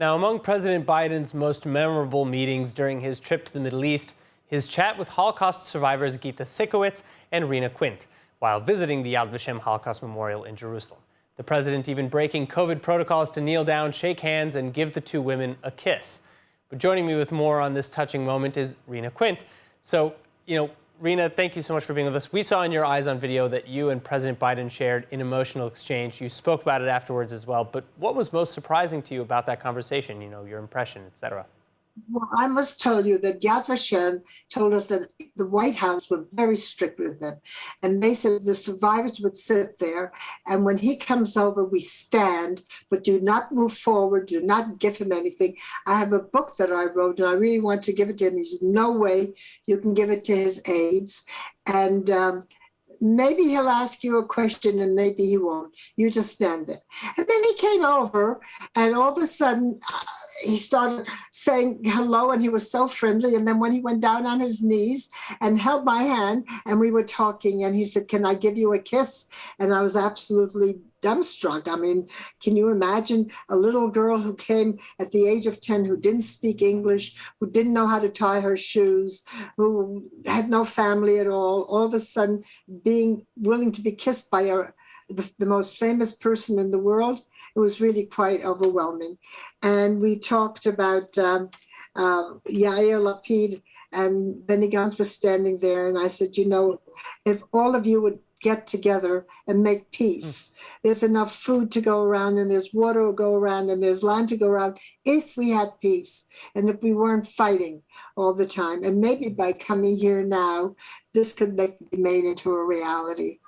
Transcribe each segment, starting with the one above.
Now, among President Biden's most memorable meetings during his trip to the Middle East, his chat with Holocaust survivors Gita Cycowicz and Rena Quint while visiting the Yad Vashem Holocaust Memorial in Jerusalem. The president even breaking COVID protocols to kneel down, shake hands, and give the two women a kiss. But joining me with more on this touching moment is Rena Quint. So, Rena, thank you so much for being with us. We saw in your eyes on video that you and President Biden shared an emotional exchange. You spoke about it afterwards as well. But what was most surprising to you about that conversation? Your impression, et cetera. Well, I must tell you that Yad Vashem told us that the White House were very strict with them. And they said the survivors would sit there, and when he comes over, we stand, but do not move forward, do not give him anything. I have a book that I wrote, and I really want to give it to him. He said, no way you can give it to his aides. And maybe he'll ask you a question and maybe he won't. You just stand there. And then he came over, and all of a sudden, he started saying hello, and he was so friendly. And then when he went down on his knees and held my hand, and we were talking, and he said, can I give you a kiss? And I was absolutely dumbstruck. I mean, can you imagine a little girl who came at the age of 10, who didn't speak English, who didn't know how to tie her shoes, who had no family at all of a sudden being willing to be kissed by the most famous person in the world? It was really quite overwhelming. And we talked about Yair Lapid, and Benny Gantz was standing there. And I said, if all of you would get together and make peace, there's enough food to go around, and there's water to go around, and there's land to go around, if we had peace and if we weren't fighting all the time. And maybe by coming here now, this could be made into a reality.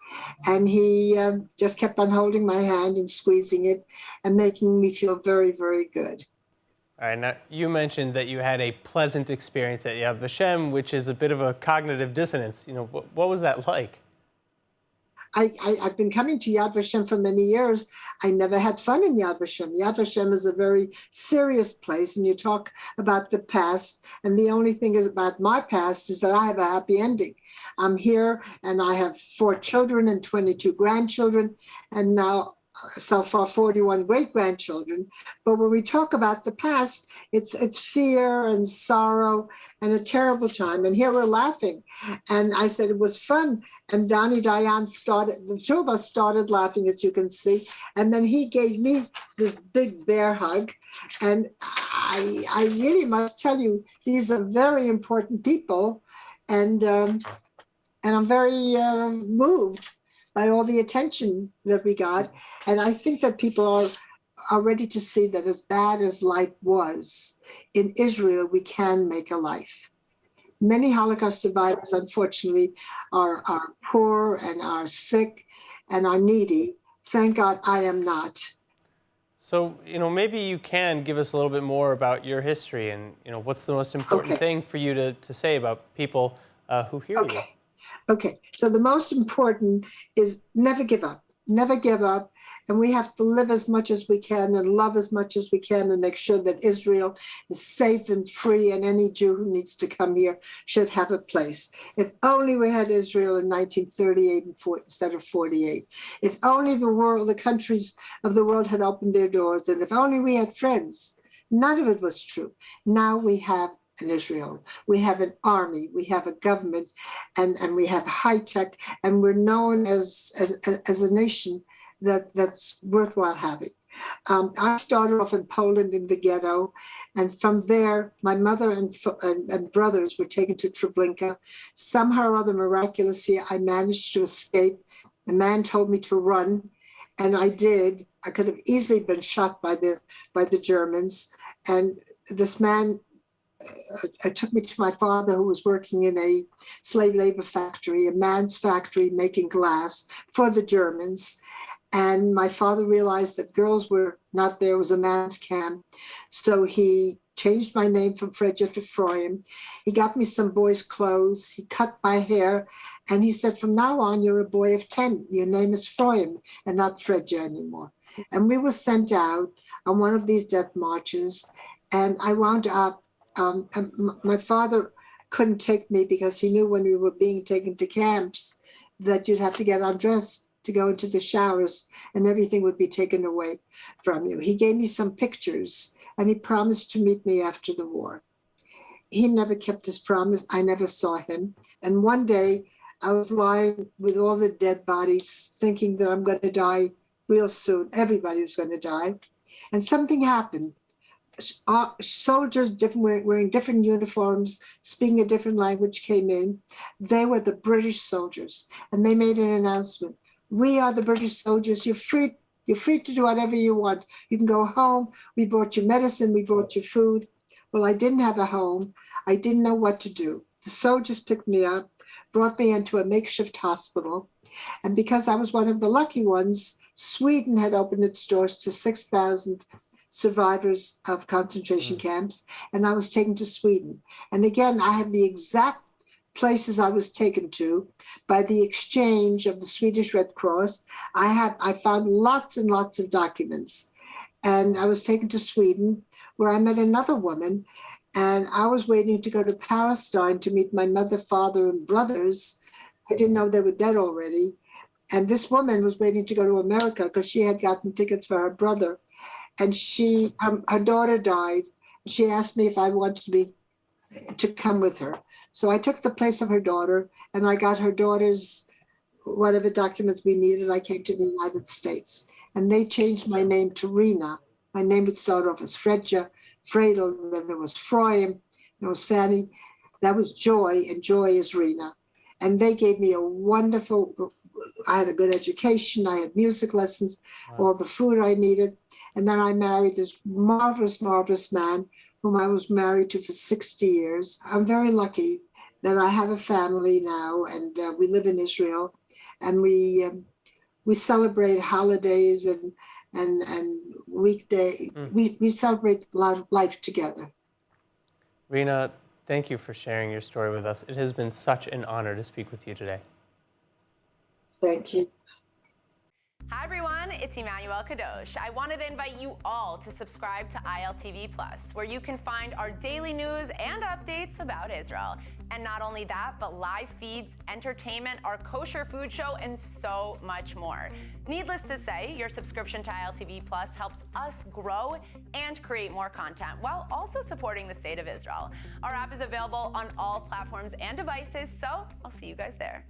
And he just kept on holding my hand and squeezing it and making me feel very, very good. All right, now you mentioned that you had a pleasant experience at Yad Vashem, which is a bit of a cognitive dissonance. What was that like? I've been coming to Yad Vashem for many years. I never had fun in Yad Vashem. Yad Vashem is a very serious place, and you talk about the past, and the only thing is about my past is that I have a happy ending. I'm here, and I have 4 children and 22 grandchildren, and now so far 41 great-grandchildren. But when we talk about the past, it's fear and sorrow and a terrible time. And here we're laughing. And I said it was fun. And Donnie Diane the 2 of us started laughing, as you can see. And then he gave me this big bear hug. And I really must tell you, these are very important people. And I'm very moved by all the attention that we got. And I think that people are ready to see that as bad as life was, in Israel, we can make a life. Many Holocaust survivors, unfortunately, are poor and are sick and are needy. Thank God I am not. So, maybe you can give us a little bit more about your history and, what's the most important thing for you to say about people who hear you? Okay, so the most important is never give up. Never give up. And we have to live as much as we can and love as much as we can and make sure that Israel is safe and free, and any Jew who needs to come here should have a place. If only we had Israel in 1938 instead of 48. If only the countries of the world had opened their doors, and if only we had friends. None of it was true. Now we have in Israel. We have an army, we have a government, and we have high tech, and we're known as a nation that's worthwhile having. I started off in Poland in the ghetto, and from there, my mother and brothers were taken to Treblinka. Somehow or other, miraculously, I managed to escape. A man told me to run, and I did. I could have easily been shot by the Germans, and this man took me to my father, who was working in a slave labor factory, a man's factory making glass for the Germans. And my father realized that girls were not there, it was a man's camp. So he changed my name from Fredja to Froyam. He got me some boys' clothes. He cut my hair. And he said, from now on, you're a boy of 10. Your name is Froyam and not Fredja anymore. And we were sent out on one of these death marches. And I wound up my father couldn't take me because he knew when we were being taken to camps that you'd have to get undressed to go into the showers and everything would be taken away from you. He gave me some pictures and he promised to meet me after the war. He never kept his promise. I never saw him. And one day I was lying with all the dead bodies thinking that I'm going to die real soon. Everybody was going to die. And something happened. Soldiers wearing different uniforms, speaking a different language came in. They were the British soldiers. And they made an announcement. We are the British soldiers. You're free to do whatever you want. You can go home. We brought you medicine. We brought you food. Well, I didn't have a home. I didn't know what to do. The soldiers picked me up, brought me into a makeshift hospital. And because I was one of the lucky ones, Sweden had opened its doors to 6,000 survivors of concentration camps. And I was taken to Sweden. And again, I have the exact places I was taken to by the exchange of the Swedish Red Cross. I found lots and lots of documents. And I was taken to Sweden, where I met another woman, and I was waiting to go to Palestine to meet my mother, father, and brothers. I didn't know they were dead already. And this woman was waiting to go to America because she had gotten tickets for her brother. And her daughter died. She asked me if I wanted to come with her. So I took the place of her daughter, and I got her daughter's whatever documents we needed. I came to the United States, and they changed my name to Rena. My name would start off as Fredja, Fredel, then it was Froyam, it was Fanny. That was Joy, and Joy is Rena. And they gave me I had a good education, I had music lessons, all the food I needed. And then I married this marvelous, marvelous man whom I was married to for 60 years. I'm very lucky that I have a family now, and we live in Israel, and we celebrate holidays and weekday. We celebrate a lot of life together. Rena, thank you for sharing your story with us. It has been such an honor to speak with you today. Thank you. Hi everyone, it's Emmanuel Kadosh. I wanted to invite you all to subscribe to ILTV Plus, where you can find our daily news and updates about Israel. And not only that, but live feeds, entertainment, our kosher food show, and so much more. Needless to say, your subscription to ILTV Plus helps us grow and create more content while also supporting the state of Israel. Our app is available on all platforms and devices, so I'll see you guys there.